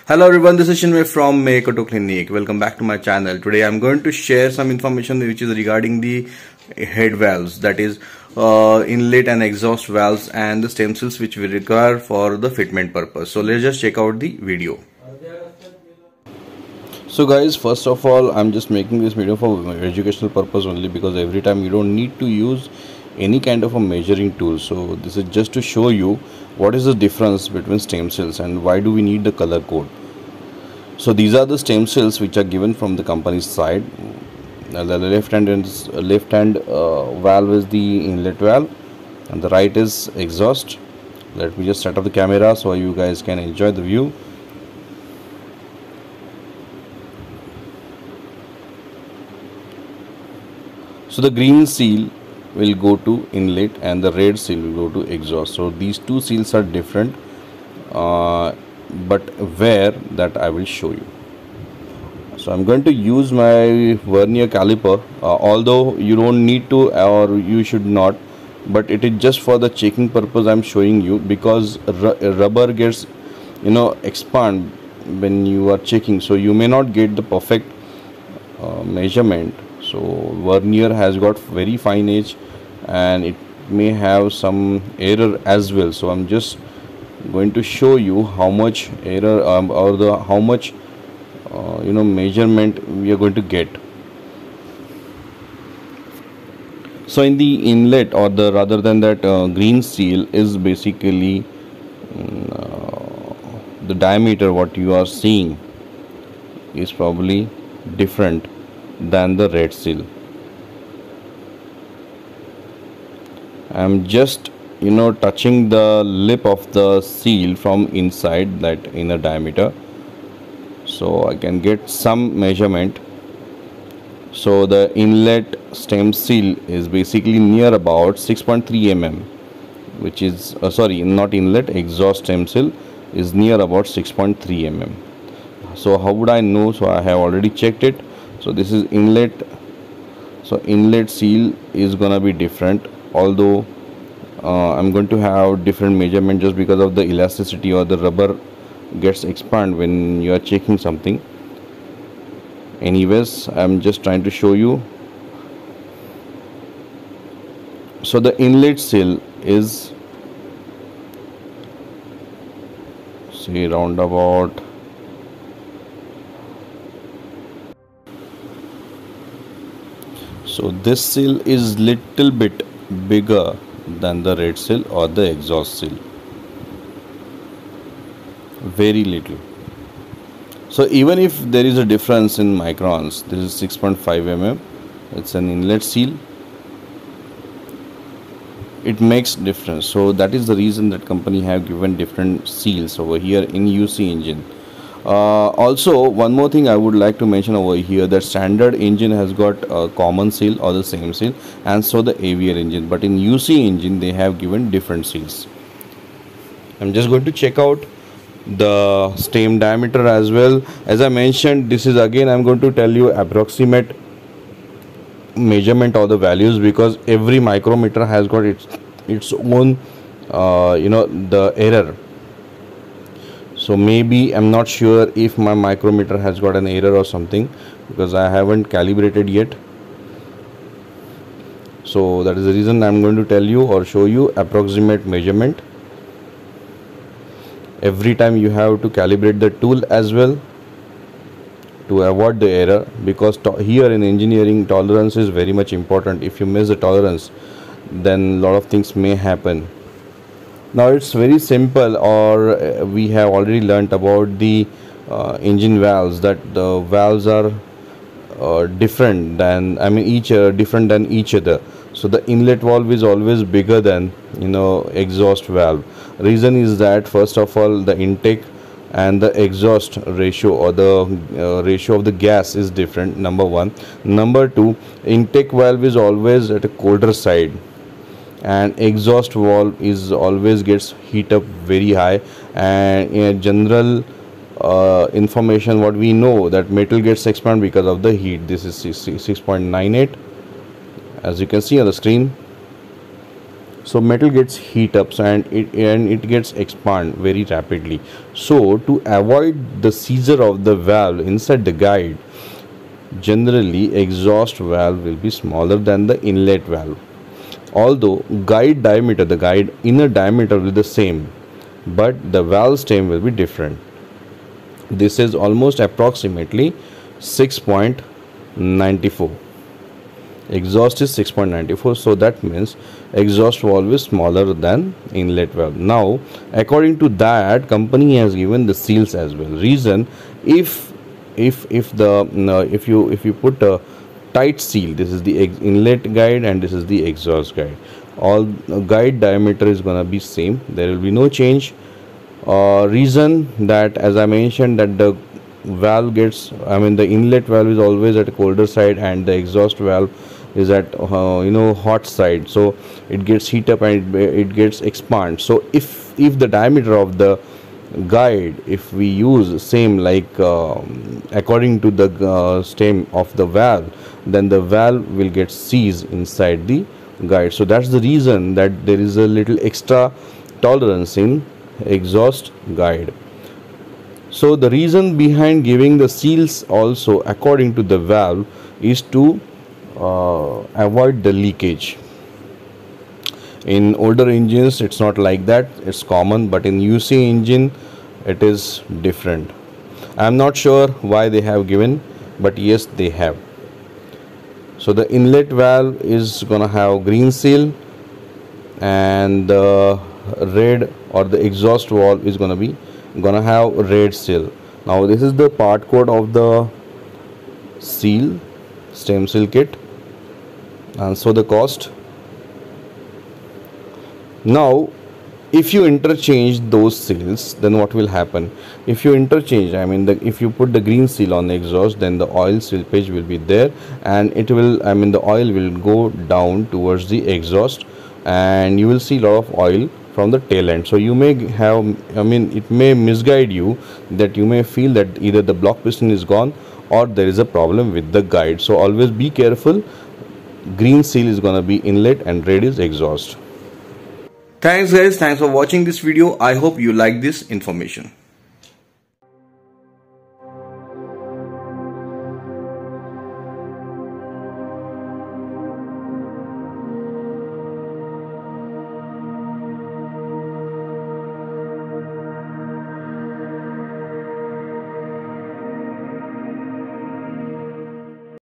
Hello everyone, this is Shinmay from Make Auto Clinic. Welcome back to my channel. Today I'm going to share some information which is regarding the head valves, that is inlet and exhaust valves and the stem cells which we require for the fitment purpose. So let's just check out the video. So guys, first of all, I'm just making this video for educational purpose only, because every time you don't need to use any kind of a measuring tool. So this is just to show you what is the difference between stem cells and why do we need the color code. So these are the stem cells which are given from the company's side. The left hand valve is the inlet valve and the right is exhaust. Let me just set up the camera so you guys can enjoy the view. So the green seal will go to inlet and the red seal will go to exhaust. So these two seals are different, but where, that I will show you. So I'm going to use my vernier caliper, although you don't need to or you should not, but it is just for the checking purpose I'm showing you, because rubber gets expand when you are checking, so you may not get the perfect measurement. So vernier has got very fine edge and it may have some error as well. So I'm just going to show you how much error or how much measurement we are going to get. So in the inlet, or the rather than that green seal is basically the diameter what you are seeing is probably different than the red seal. I'm just touching the lip of the seal from inside that inner diameter, so I can get some measurement. So the inlet stem seal is basically near about 6.3 mm, which is sorry, not inlet, exhaust stem seal is near about 6.3 mm. So how would I know? So I have already checked it. So this is inlet. So inlet seal is gonna be different, although I'm going to have different measurement just because of the elasticity, or the rubber gets expand when you are checking something. Anyways, I'm just trying to show you. So the inlet seal is, say, round about so this seal is little bit bigger than the red seal or the exhaust seal, very little. So even if there is a difference in microns, this is 6.5 mm, it's an inlet seal, it makes difference. So that is the reason that company have given different seals over here in UC engine. Also, one more thing I would like to mention over here, that standard engine has got a common seal or the same seal, and so the AVR engine, but in UC engine they have given different seals. I'm just going to check out the stem diameter as well. As I mentioned, this is again I'm going to tell you approximate measurement of the values, because every micrometer has got its own the error. So maybe I'm not sure if my micrometer has got an error or something, because I haven't calibrated yet. So that is the reason I'm going to tell you or show you approximate measurement. Every time you have to calibrate the tool as well to avoid the error, because here in engineering tolerance is very much important. If you miss the tolerance, then a lot of things may happen. Now it's very simple, or we have already learnt about the engine valves, that the valves are different than different than each other. So the inlet valve is always bigger than exhaust valve. Reason is that, first of all, the intake and the exhaust ratio, or the ratio of the gas is different, number one. Number two, intake valve is always at a colder side, and exhaust valve is always gets heat up very high. And in a general information what we know, that metal gets expand because of the heat. This is 6.98 as you can see on the screen. so metal gets heat up and it gets expand very rapidly. So to avoid the seizure of the valve inside the guide, generally exhaust valve will be smaller than the inlet valve. Although guide diameter, the guide inner diameter will be the same, but the valve stem will be different. This is almost approximately 6.94. Exhaust is 6.94, so that means exhaust valve is smaller than inlet valve. Now according to that, company has given the seals as well. Reason, if you put a tight seal, this is the inlet guide and this is the exhaust guide, all guide diameter is gonna be same, there will be no change. Reason that, as I mentioned, that the valve gets, the inlet valve is always at a colder side and the exhaust valve is at hot side, so it gets heat up and it gets expand. So if the diameter of the guide, if we use same like according to the stem of the valve, then the valve will get seized inside the guide. So that's the reason that there is a little extra tolerance in exhaust guide. So the reason behind giving the seals also according to the valve is to avoid the leakage. In older engines it's not like that, it's common, but in UC engine it is different. I'm not sure why they have given, but yes, they have. So the inlet valve is gonna have green seal and the red, or the exhaust valve is gonna have red seal. Now this is the part code of the seal, stem seal kit, and so the cost. Now if you interchange those seals, then what will happen? If you interchange, if you put the green seal on the exhaust, then the oil seepage will be there and it will, the oil will go down towards the exhaust and you will see a lot of oil from the tail end. So you may have, it may misguide you, that you may feel that either the block piston is gone or there is a problem with the guide. So always be careful. Green seal is gonna be inlet and red is exhaust. Thanks guys, thanks for watching this video. I hope you like this information.